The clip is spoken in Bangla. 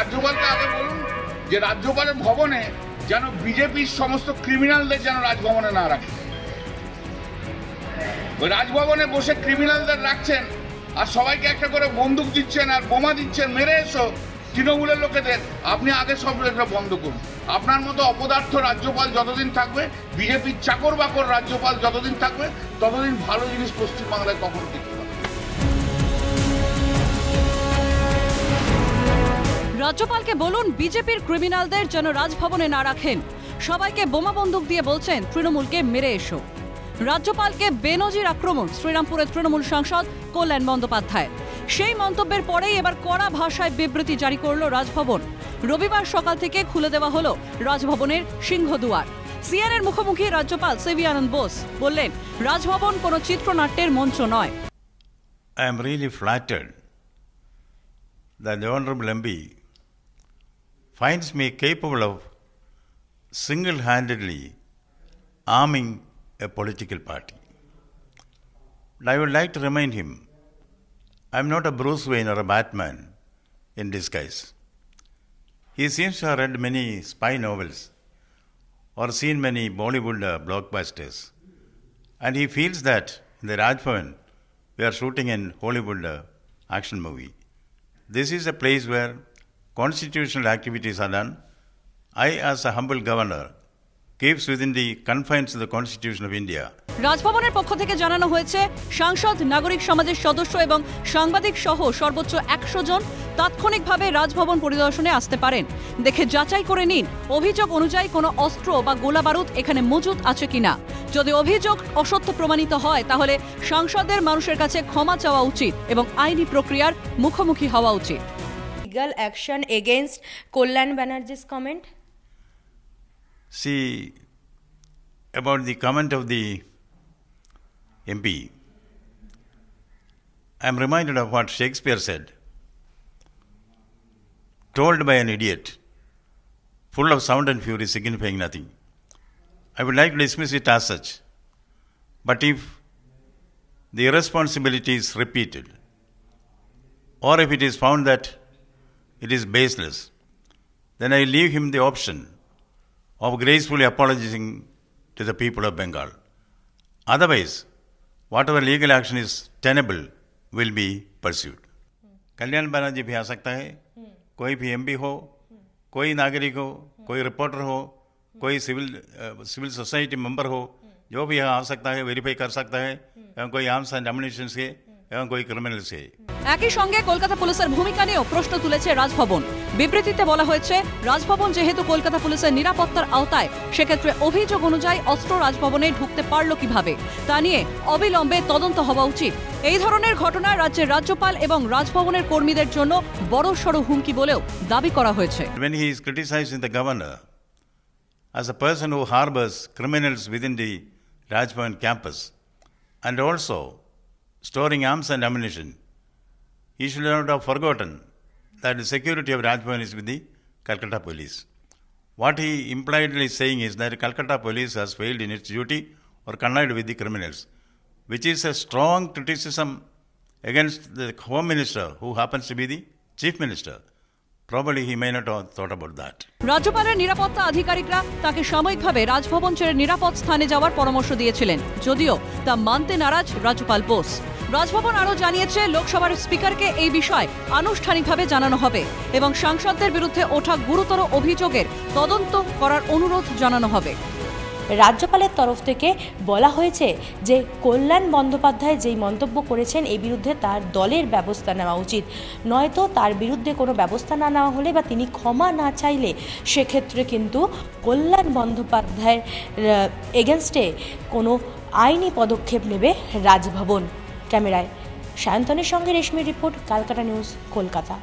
রাজ্যপালকে আগে বলুন যে রাজ্যপালের ভবনে যেন বিজেপির সমস্ত ক্রিমিনালদের যেন রাজভবনে না রাখে। ওই রাজভবনে বসে ক্রিমিনালদের রাখছেন আর সবাইকে একটা করে বন্দুক দিচ্ছেন আর বোমা দিচ্ছেন, মেরে এসো তৃণমূলের লোকেদের। আপনি আগে সব এটা বন্ধ করুন। আপনার মতো অপদার্থ রাজ্যপাল যতদিন থাকবে, বিজেপির চাকর বাকর রাজ্যপাল যতদিন থাকবে, ততদিন ভালো জিনিস পশ্চিমবাংলায় কখনো টিকবে না। রাজ্যপালকে বলুন বিজেপির ক্রিমিনালদের যেন রাজভবনে না রাখেন। সবাইকে বোমা বন্দুক দিয়ে বলছেন তৃণমূলকে মেরে এসো। রাজ্যপালকে বেনজির আক্রমণ শ্রীরামপুরের তৃণমূল সাংসদ কল্যাণ বন্দ্যোপাধ্যায়। সেই মন্তব্যের পরেই এবার কড়া ভাষায় বিবৃতি জারি করল রাজভবন। রবিবার সকাল থেকে খুলে দেওয়া হলো রাজভবনের সিংহদুয়ার। সিআরের মুখোমুখি রাজ্যপাল সিভি আনন্দ বোস বললেন, রাজভবন কোনো চিত্রনাট্যের মঞ্চ নয়। I am really flattered that the Honorable MP finds me capable of single-handedly arming a political party. And I would like to remind him, I am not a Bruce Wayne or a Batman in disguise. He seems to have read many spy novels or seen many Bollywood blockbusters. And he feels that in the Rajbhavan, we are shooting an Hollywood action movie. This is a place where constitutional activities are done. I, as a humble governor, keeps within the confines of the Constitution of India. রাজভবনের পক্ষ থেকে জানানো হয়েছে, সাংসদ, নাগরিক সমাজের সদস্য এবং সাংবাদিক সহ সর্বোচ্চ 100 জন তাৎক্ষণিকভাবে রাজভবন পরিদর্শনে আসতে পারেন। দেখে যাচাই করে নিন অভিযোগ অনুযায়ী কোনো অস্ত্র বা গোলাবারুদ এখানে মজুদ আছে কিনা। যদি অভিযোগ অসত্য প্রমাণিত হয় তাহলে সাংসদদের মানুষের কাছে ক্ষমা চাওয়া উচিত এবং আইনি প্রক্রিয়ার মুখোমুখি হওয়া উচিত। Legal action against Kollan Banerjee's comment? See, about the comment of the MP, I am reminded of what Shakespeare said, told by an idiot, full of sound and fury, signifying nothing. I would like to dismiss it as such. But if the irresponsibility is repeated, or if it is found that it is baseless, then I leave him the option of gracefully apologizing to the people of Bengal. Otherwise, whatever legal action is tenable will be pursued. Kalyan Banerjee भी आ सकता है, कोई भी एमपी हो, कोई नागरिक हो, कोई रिपोर्टर हो, कोई सिविल सोसाइटी मेंबर हो, जो भी यहाँ आ सकता है, वेरीफाई कर सकता है, एवं कोई आर्म्स एंड एमुनिशन से एवं कोई क्रिमिनल से। একই সঙ্গে কলকাতা পুলিশের ভূমিকা নিয়েও প্রশ্ন তুলেছে রাজভবন। বিবৃতিতে বলা হয়েছে, রাজভবন যেহেতু কলকাতা পুলিশের নিরাপত্তার আওতায়, সেক্ষেত্রে অভিযোগ অনুযায়ী অস্ত্র রাজভবনে ঢুকতে পারল কিভাবে তা নিয়ে অবিলম্বে তদন্ত হওয়া উচিত। এই ধরনের ঘটনা রাজ্যের রাজ্যপাল এবং রাজভবনের কর্মীদের জন্য বড়সড় হুমকি বলেও দাবি করা হয়েছে। When he is criticizing the governor as a person who harbors criminals within the Rajbhavan campus and also storing arms and ammunition, he should not have forgotten that the security of Rajbhavan is with the Calcutta police. What he impliedly saying is that Calcutta police has failed in its duty or connived with the criminals, which is a strong criticism against the Home Minister, who happens to be the Chief Minister. Probably he may not have thought about that. রাজ্যপালের নিরাপত্তা আধিকারিকরা তাকে সাময়িকভাবে রাজভবন ছেড়ে নিরাপদ স্থানে যাওয়ার পরামর্শ দিয়েছিলেন, যদিও তা মানতে নারাজ রাজ্যপাল বোস। রাজভবন আরও জানিয়েছে, লোকসভার স্পিকারকে এই বিষয় আনুষ্ঠানিকভাবে জানানো হবে এবং সাংসদদের বিরুদ্ধে ওঠা গুরুতর অভিযোগের তদন্ত করার অনুরোধ জানানো হবে। রাজ্যপালের তরফ থেকে বলা হয়েছে যে কল্যাণ বন্দ্যোপাধ্যায় যেই মন্তব্য করেছেন এই বিরুদ্ধে তার দলের ব্যবস্থা নেওয়া উচিত, নয়তো তার বিরুদ্ধে কোনো ব্যবস্থা না নেওয়া হলে বা তিনি ক্ষমা না চাইলে সেক্ষেত্রে কিন্তু কল্যাণ বন্দ্যোপাধ্যায়ের এগেনস্টে কোনো আইনি পদক্ষেপ নেবে রাজভবন। ক্যামেরায় সায়ন্তনের সঙ্গে রেশমির রিপোর্ট, ক্যালকাটা নিউজ, কলকাতা।